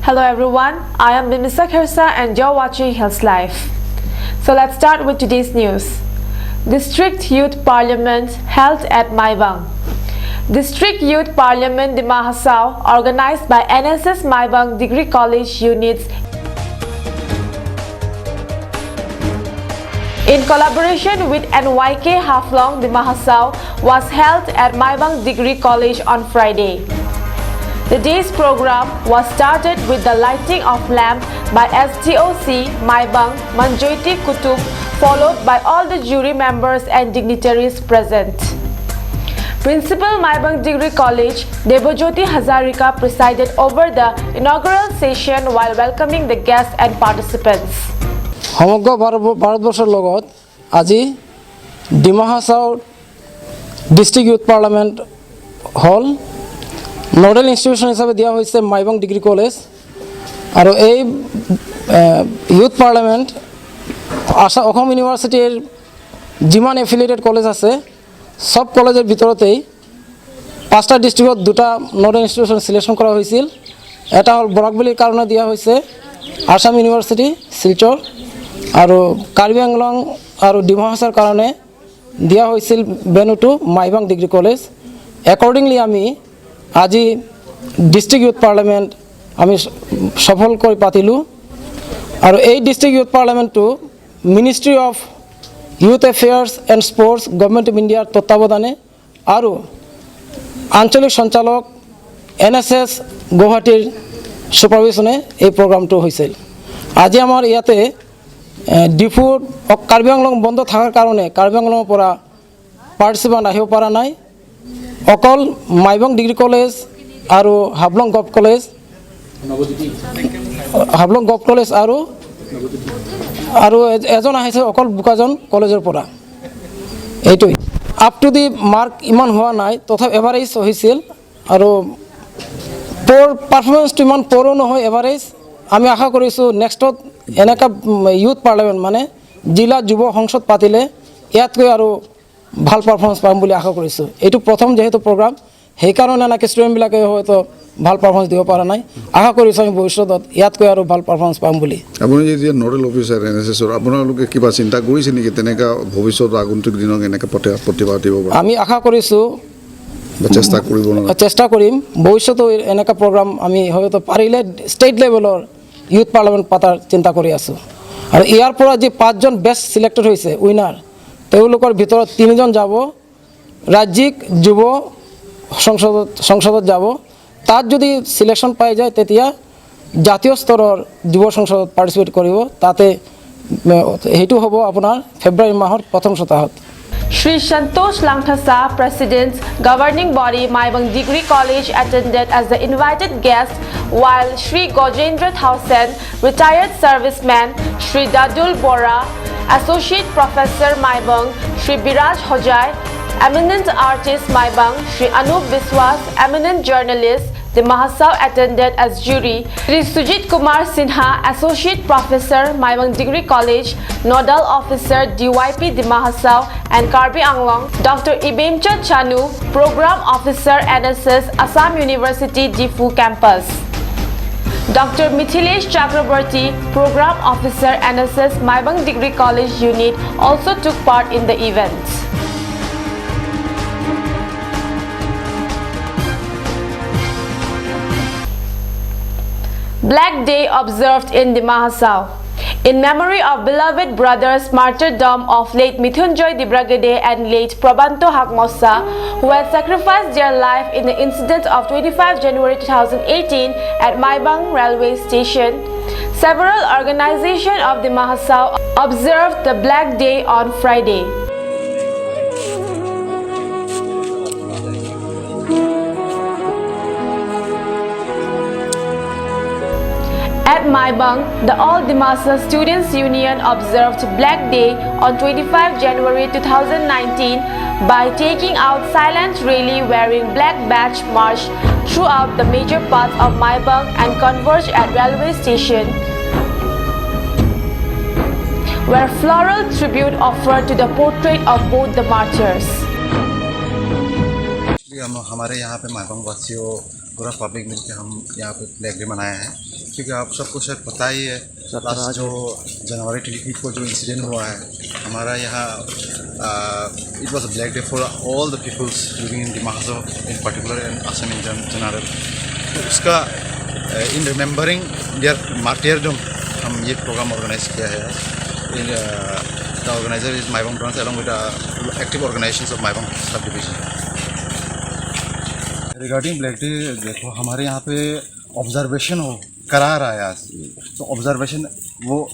Hello everyone, I am Bimisa Khersa and you're watching Health Life. So let's start with today's news. District Youth Parliament held at Maibang. District Youth Parliament de Mahasau, organized by NSS Maibang Degree College units in collaboration with NYK Haflong de Mahasau, was held at Maibang Degree College on Friday. The day's program was started with the lighting of lamp by STOC Maibang Manjoiti Kutub, followed by all the jury members and dignitaries present. Principal Maibang Degree College Debojyoti Hazarika presided over the inaugural session while welcoming the guests and participants. সমগ্ৰ ভাৰতবৰ্ষৰ লগত আজি Dima Hasao district youth parliament হল nodal institution হিচাপে দিয়া হৈছে Maibong degree college আৰু এই ইউথ পাৰ্লামেণ্ট অসম ইউনিভাৰ্চিটিৰ যিমান এফিলিয়েটেড কলেজ আছে সব কলেজের ভিতরতেই 5টা ডিস্ট্রিক্টত 2টা নডেল ইনস্টিটিউশন সিলেকশন করা হয়েছিল। এটা হল বরাকবেলির কারণে দেওয়া হয়েছে আসাম ইউনিভার্সিটি শিলচর, আর কার্বি আংলং আর ডিমা হাছাওৰ কারণে দেওয়া হয়েছিল venue to Maibang degree college. Accordingly আমি আজি ডিস্ট্রিক্ট ইউথ পার্লামেন্ট আমি সফল করে পাতিলোঁ আর এই ডিস্ট্রিক্ট ইউথ পার্লামেন্টটো ministry of youth affairs and sports government of ইন্ডিয়াৰ তত্ত্বাৱধানে আৰু আঞ্চলিক সঞ্চালক NSS গুৱাহাটীৰ সুপাৰভিজনে এই প্ৰগ্ৰামটো হৈছিল। আজি আমাৰ ইয়াতে ডিফুৰ কাৰ্বি আংলং বন্ধ থকাৰ কাৰণে কাৰ্বি আংলঙৰ পৰা পাৰ্টিচিপেণ্ট আহিব পৰা নাই। অকল মাইবং ডিগ্ৰী কলেজ আৰু হাবলং গভ কলেজ আৰু এজন আহিছে অকল বোকাজন কলেজৰ পৰা। এইটোই আপ টু দি মাৰ্ক ইমান হোৱা নাই, তথাপি এভাৰেজ হৈছিল আৰু পাৰফৰ্মেঞ্চটো ইমান পৰো নহয়, এভাৰেজ। আমি আশা কৰিছোঁ নেক্সটত এনেকুৱা ইউথ পাৰ্লামেণ্ট মানে জিলা যুৱ সংসদ পাতিলে ইয়াতকৈ আৰু ভাল পাৰফৰ্মেঞ্চ পাম বুলি আশা কৰিছোঁ। এইটো প্ৰথম যেহেতু প্ৰগ্ৰাম, সেইকাৰণে এনেকৈ ষ্টুডেণ্টবিলাকে হয়তো ভাল পাৰফৰ্মেঞ্চ দিব পৰা নাই। আশা কৰিছোঁ আমি ভৱিষ্যতত ইয়াতকৈ আৰু ভাল পাৰফৰ্মেঞ্চ পাম বুলি। আপুনি যেতিয়া নডেল অফিচাৰ NSSৰ আপোনালোকে কিবা চিন্তা কৰিছে নেকি তেনেকুৱা ভৱিষ্যত আগন্তুক দিনক এনেকৈ প্ৰতিভা দিব পৰা? আমি আশা কৰিছোঁ, চেষ্টা কৰিম ভৱিষ্যতো এনেকুৱা প্ৰগ্ৰাম আমি হয়তো পাৰিলে ষ্টেট লেভেলৰ ইউথ পাৰ্লামেণ্ট পাতাৰ চিন্তা কৰি আছোঁ। আৰু ইয়াৰ পৰা যি 5জন বেষ্ট চিলেক্টেড হৈছে উইনাৰ, তেওঁলোকৰ ভিতৰত 3জন যাব ৰাজ্যিক যুৱ সংসদত যাব। তাত যদি সিলেকশন পাই যায় তেতিয়া জাতীয় স্তৰৰ যুৱ সংসদত পাৰ্টিচিপেট কৰিব। তাতে হেতু হ'ব আপোনাৰ ফেব্ৰুৱাৰী মাহৰ প্ৰথম সপ্তাহত। Shri Santosh Langthasa, President, Governing Body, Maibang Degree College, attended as the invited guest, while Shri Gojendra Thausen, retired serviceman, Shri Dadul Bora, Associate Professor Maibang, Shri Biraj Hojai, eminent artist Maibang, Shri Anup Biswas, eminent journalist, the Mahasau attended as jury. Shri Sujit Kumar Sinha, Associate Professor, Maibang Degree College, Nodal Officer, DYP de Mahasau and Karbi Anglong, Dr. Ibemcha Chanu, Program Officer, NSS, Assam University, Difu Campus. Dr. Mithilesh Chakraborty, Program Officer, NSS, Maibang Degree College Unit, also took part in the event. Black Day observed in the Mahasau. In memory of beloved brothers martyrdom of late Mithunjoy Dibragade and late Prabanto Hakmosa, who had sacrificed their life in the incident of 25 January 2018 at Maibang Railway Station, several organizations of the Mahasau observed the Black Day on Friday. At Maibang, the All Dimasa Students Union observed Black Day on 25 January 2019 by taking out silent rally wearing black badge march throughout the major parts of Maibang and converged at railway station, where floral tribute offered to the portrait of both the martyrs. हमारे यहाँ पे माइबंग वासियों पूरा public मिलकर हम यहाँ पे flag day मनाया है क्योंकि आप सबको शायद पता ही है लास्ट जो जनवरी 23 को जो इंसिडेंट हुआ है हमारा यहाँ it was a black day for all the peoples living in Dima Hasao in particular and Assam in general. तो उसका इन रिमेंबरिंग देयर मार्टियरडम हम ये प्रोग्राम ऑर्गेनाइज किया है। The organiser is Maibang branch along with active organisations of Maibang subdivision. Regarding black day देखो हमारे यहाँ पे ऑब्जर्वेशन हो करा रहा है आज। तो ऑब्जर्वेशन वो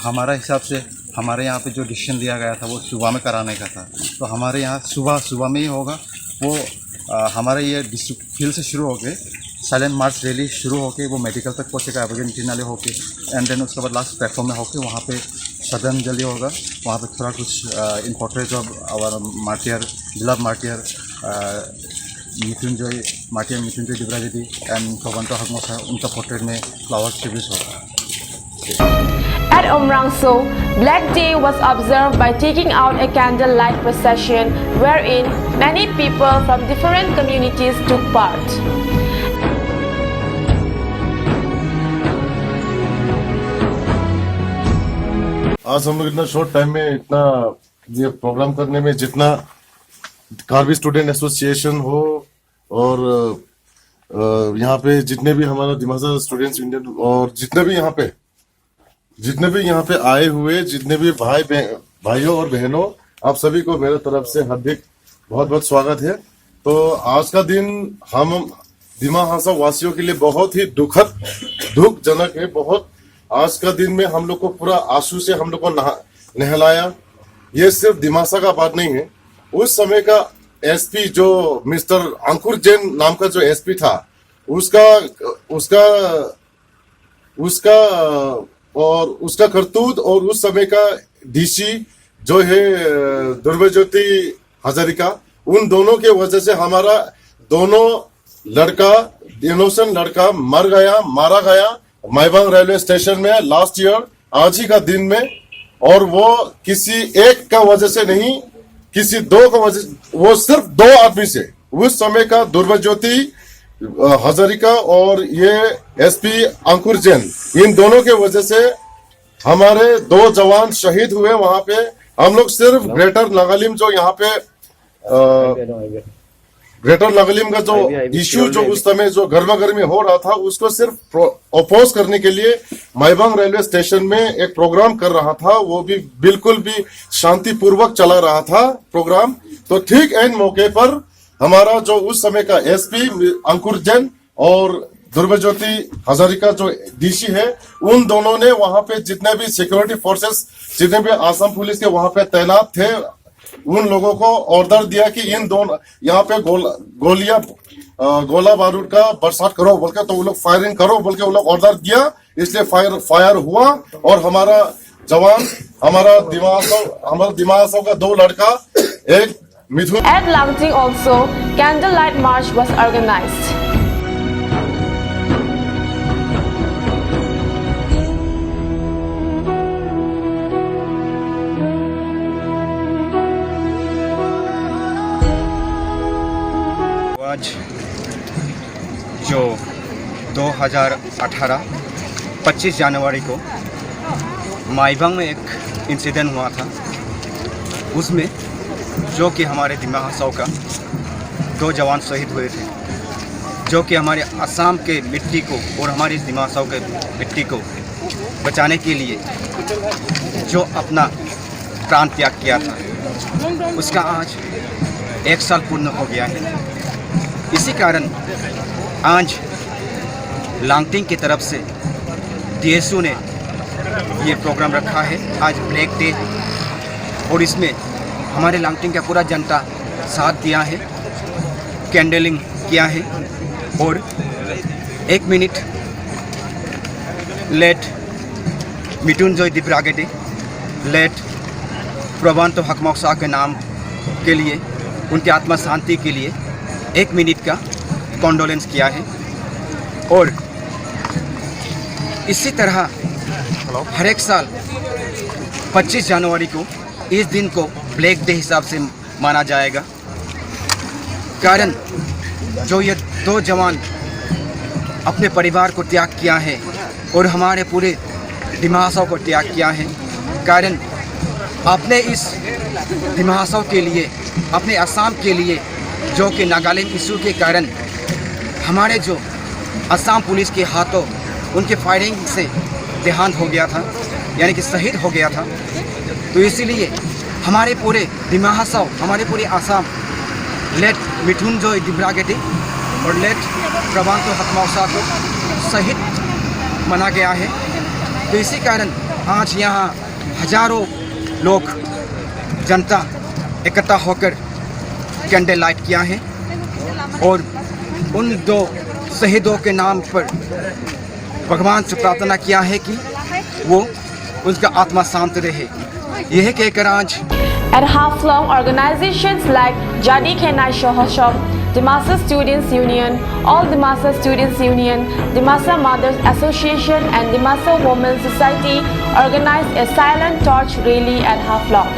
हमारा हिसाब से हमारे यहाँ पे जो डिसीजन लिया गया था वो सुबह में कराने का था। तो हमारे यहाँ सुबह में ही होगा वो हमारे ये डिस्ट्रिक्ट फील्ड से शुरू होके साइलेंट मार्च रैली शुरू होके वो मेडिकल तक पहुँचेगा अर्जेंटीना होके एंड देन उसके बाद लास्ट प्लेटफॉर्म में होके वहाँ पे श्रद्धांजलि होगा। वहाँ पे थोड़ा कुछ in portrait of our martyr beloved martyr Mrityunjay Dibragede and Prabanto Hakmasa उनका पोर्ट्रेट में फ्लावर ट्रिब्यूट होगा। At Umrangso, Black Day was observed by taking out a candlelight procession wherein many people from different communities took part. आज हम लोग इतना short time में इतना ये प्रोग्राम करने में जितना कार्बी स्टूडेंट एसोसिएशन हो और यहाँ पे जितने भी हमारा दिमाग स्टूडेंट्स इंडियन और जितने भी यहाँ पे आए हुए जितने भी भाइयों और बहनों आप सभी को मेरे तरफ से हार्दिक बहुत बहुत स्वागत है। तो आज का दिन हम दिमा हासाओ वासियों के लिए बहुत ही दुखजनक है। बहुत आज का दिन में हम लोग को पूरा आंसू से हम लोग को नहलाया। ये सिर्फ दिमासा का बात नहीं है, उस समय का एसपी जो मिस्टर अंकुर जैन नाम का जो एसपी था उसका करतूत और उस समय का डीसी जो है दुर्गाज्योति हजारिका, उन दोनों के वजह से हमारा दोनों इनोसेंट लड़का मारा गया माइबंग रेलवे स्टेशन में लास्ट ईयर आज ही का दिन में। और वो किसी एक का वजह से नहीं, किसी दो का वजह, वो सिर्फ दो आदमी से, उस समय का दुर्गाज्योति हजारिका और ये एसपी अंकुर जैन, इन दोनों के वजह से हमारे दो जवान शहीद हुए। वहां पे हम लोग सिर्फ ग्रेटर नागालिम जो यहाँ पे ग्रेटर नागालिम का जो इश्यू जो उस समय जो गर्मा-गर्मी हो रहा था उसको सिर्फ अपोज करने के लिए माइबंग रेलवे स्टेशन में एक प्रोग्राम कर रहा था, वो भी बिल्कुल भी शांतिपूर्वक चला रहा था प्रोग्राम। तो ठीक एंड मौके पर हमारा जो उस समय का एसपी अंकुर जैन और दुर्गाज्योति हजारिका जो डीसी है, उन दोनों ने वहां पे जितने भी सिक्योरिटी फोर्सेस जितने भी आसाम पुलिस के वहां पे तैनात थे उन लोगों को ऑर्डर दिया कि इन दोनों यहाँ पे गोला बारूद का बरसात करो बोल के, तो वो लोग फायरिंग करो बोल के वो लोग ऑर्डर दिया, इसलिए फायर हुआ और हमारा जवान हमारा दिमाग का दो लड़का एक मिथुन। At Langting also, candlelight march was organized. आज जो 2018 25 जनवरी को माइबंग में एक इंसिडेंट हुआ था, उसमें जो कि हमारे दिमा हासाओ का दो जवान शहीद हुए थे, जो कि हमारे असम के मिट्टी को और हमारे दिमा हासाओ के मिट्टी को बचाने के लिए जो अपना प्राण त्याग किया था, उसका आज 1 साल पूर्ण हो गया है। इसी कारण आज लांगटिंग की तरफ से डीएसयू ने ये प्रोग्राम रखा है आज ब्लैक डे, और इसमें हमारे लांगटिंग का पूरा जनता साथ दिया है, कैंडलिंग किया है और 1 मिनट लेट मृत्युंजय दिब्राजेदी लेट प्रबंतो हकमसा के नाम के लिए, उनकी आत्मा शांति के लिए 1 मिनट का कॉन्डोलेंस किया है। और इसी तरह हर एक साल 25 जनवरी को इस दिन को ब्लैक डे हिसाब से माना जाएगा, कारण जो ये दो जवान अपने परिवार को त्याग किया है और हमारे पूरे दिमा हसाओ को त्याग किया है। कारण अपने इस दिमा हसाओ के लिए, अपने असम के लिए, जो कि नागालैंड इशू के कारण हमारे जो असम पुलिस के हाथों उनके फायरिंग से देहांत हो गया था, यानी कि शहीद हो गया था। तो इसीलिए हमारे पूरे दिमा हसाओ, हमारे पूरे असम लेट मिथुनजय दिब्रागेडी और लेट प्रभांतो हकमाउसा को शहीद माना गया है। तो इसी कारण आज यहाँ हजारों लोग, जनता इकट्ठा होकर कैंडल लाइट किया है और उन दो शहीदों के नाम पर भगवान से प्रार्थना किया है कि वो उनका आत्मा शांत रहे। यह कहकर आज At Haflong, organizations like Jadi Khenai Shohoshom, Dimasa Students Union, All Dimasa Students Union, Dimasa Mothers Association and Dimasa Women's Society organized a silent torch rally at Haflong.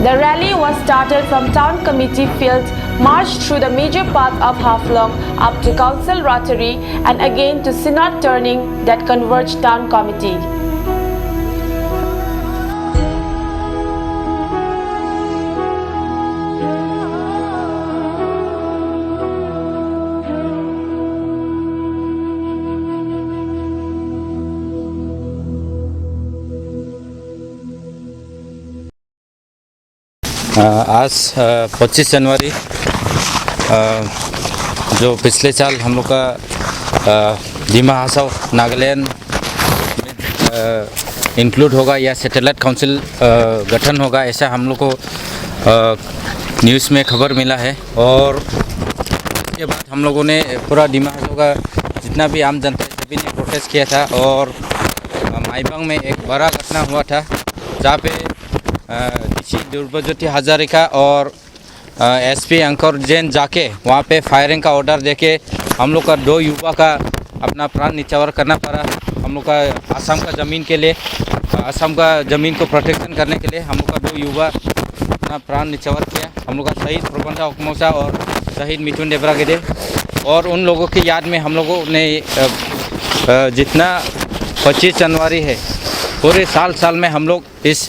The rally was started from Town Committee Field, marched through the major path of Haflong up to Council Rotary and again to Synod Turning that converged Town Committee. आज 25 जनवरी जो पिछले साल हम लोग का दिमा हसाओ नागालैंड में include होगा या सैटेलाइट काउंसिल गठन होगा, ऐसा हम लोग को न्यूज़ में खबर मिला है। और उसके बाद हम लोगों ने पूरा दिमा हसाओ का जितना भी आम जनता है सभी ने प्रोटेस्ट किया था। और माइबंग में एक बड़ा घटना हुआ था जहाँ पे डीसी दुर्बज्योति हजारिका और एसपी अंकुर जैन जाके वहाँ पे फायरिंग का ऑर्डर देके हम लोग का 2 युवा का अपना प्राण निछावर करना पड़ा। हम लोग का असम का ज़मीन के लिए, असम का ज़मीन को प्रोटेक्शन करने के लिए हम लोग का 2 युवा अपना प्राण निछावर किया। हम लोग का शहीद प्रबंधा हकमौसा और शहीद मिथुन देब्रागेडे, और उन लोगों की याद में हम लोगों ने जितना 25 जनवरी है पूरे साल में हम लोग इस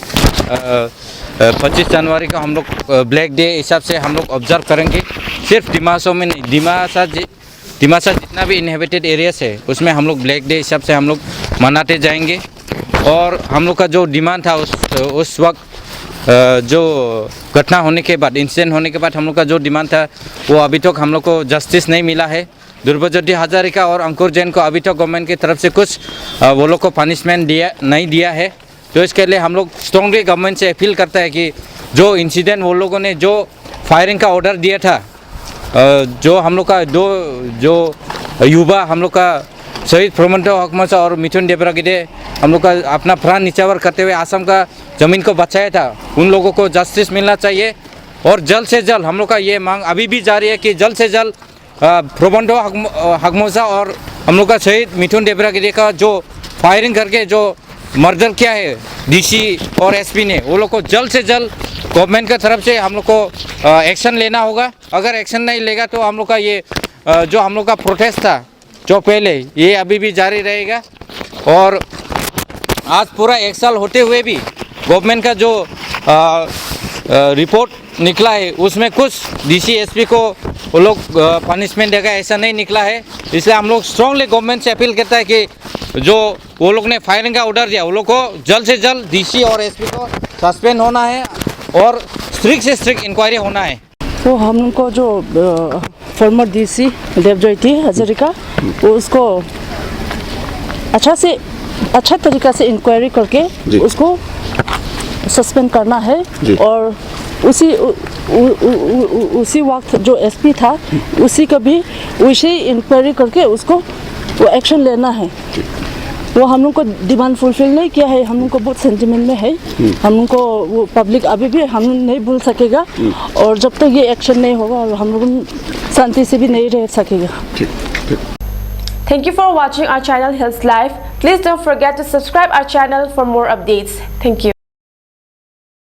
25 जनवरी को हम लोग ब्लैक डे हिसाब से हम लोग ऑब्जर्व करेंगे। सिर्फ दिमासा में नहीं, दिमासा जितना भी इनहेबिटेड एरियास है उसमें हम लोग ब्लैक डे हिसाब से हम लोग मनाते जाएंगे। और हम लोग का जो डिमांड था उस वक्त जो घटना होने के बाद, इंसिडेंट होने के बाद हम लोग का जो डिमांड था वो अभी तक हम लोग को जस्टिस नहीं मिला है। दुर्बज्योति हजारिका और अंकुर जैन को अभी तक गवर्नमेंट की तरफ से कुछ वो लोग को पनिशमेंट नहीं दिया है। तो इसके लिए हम लोग स्ट्रॉन्गली गवर्नमेंट से अपील करता है कि जो इंसिडेंट वो लोगों ने जो फायरिंग का ऑर्डर दिया था, जो हम लोग का 2 जो युवा हम लोग का शहीद प्रबंधा हकमौसा और मिथुन देब्रागेडे हम लोग का अपना प्राण निछावर करते हुए असम का ज़मीन को बचाया था, उन लोगों को जस्टिस मिलना चाहिए। और जल्द से जल्द हम लोग का ये मांग अभी भी जारी है कि जल्द से जल्द प्रबंधा हकमौसा और हम लोग का शहीद मिथुन देब्रागेडे का जो फायरिंग करके जो मर्डर किया है डीसी और एसपी ने, वो लोग को जल्द से जल्द गवर्नमेंट की तरफ से हम लोग को एक्शन लेना होगा। अगर एक्शन नहीं लेगा तो हम लोग का ये जो हम लोग का प्रोटेस्ट था जो पहले, ये अभी भी जारी रहेगा। और आज पूरा 1 साल होते हुए भी गवर्नमेंट का जो रिपोर्ट निकला है उसमें कुछ डीसी एसपी को वो लोग पनिशमेंट देगा ऐसा नहीं निकला है। इसलिए हम लोग स्ट्रांगली गवर्नमेंट से अपील करता है कि जो वो लोग ने फायरिंग का ऑर्डर दिया वो लोग को जल्द से जल्द डीसी और एसपी को सस्पेंड होना है और स्ट्रिक्ट से स्ट्रिक्ट इंक्वायरी होना है। तो हम को जो फॉर्मर डीसी देवज्योति हजारिका वो उसको अच्छा तरीक़ा से इंक्वायरी करके उसको सस्पेंड करना है। और उसी वक्त जो एसपी था उसी का भी वैसे इंक्वायरी करके उसको वो एक्शन लेना है। वो हम लोग को डिमांड फुलफिल नहीं किया है, हम लोग को बहुत सेंटिमेंट में है, हम लोग को वो पब्लिक अभी भी हम लोग नहीं भूल सकेगा। और जब तक ये एक्शन नहीं होगा हम लोग शांति से भी नहीं रह सकेगा। Thank you for watching our channel Hills Life. Please don't forget to subscribe our channel for more updates. Thank you.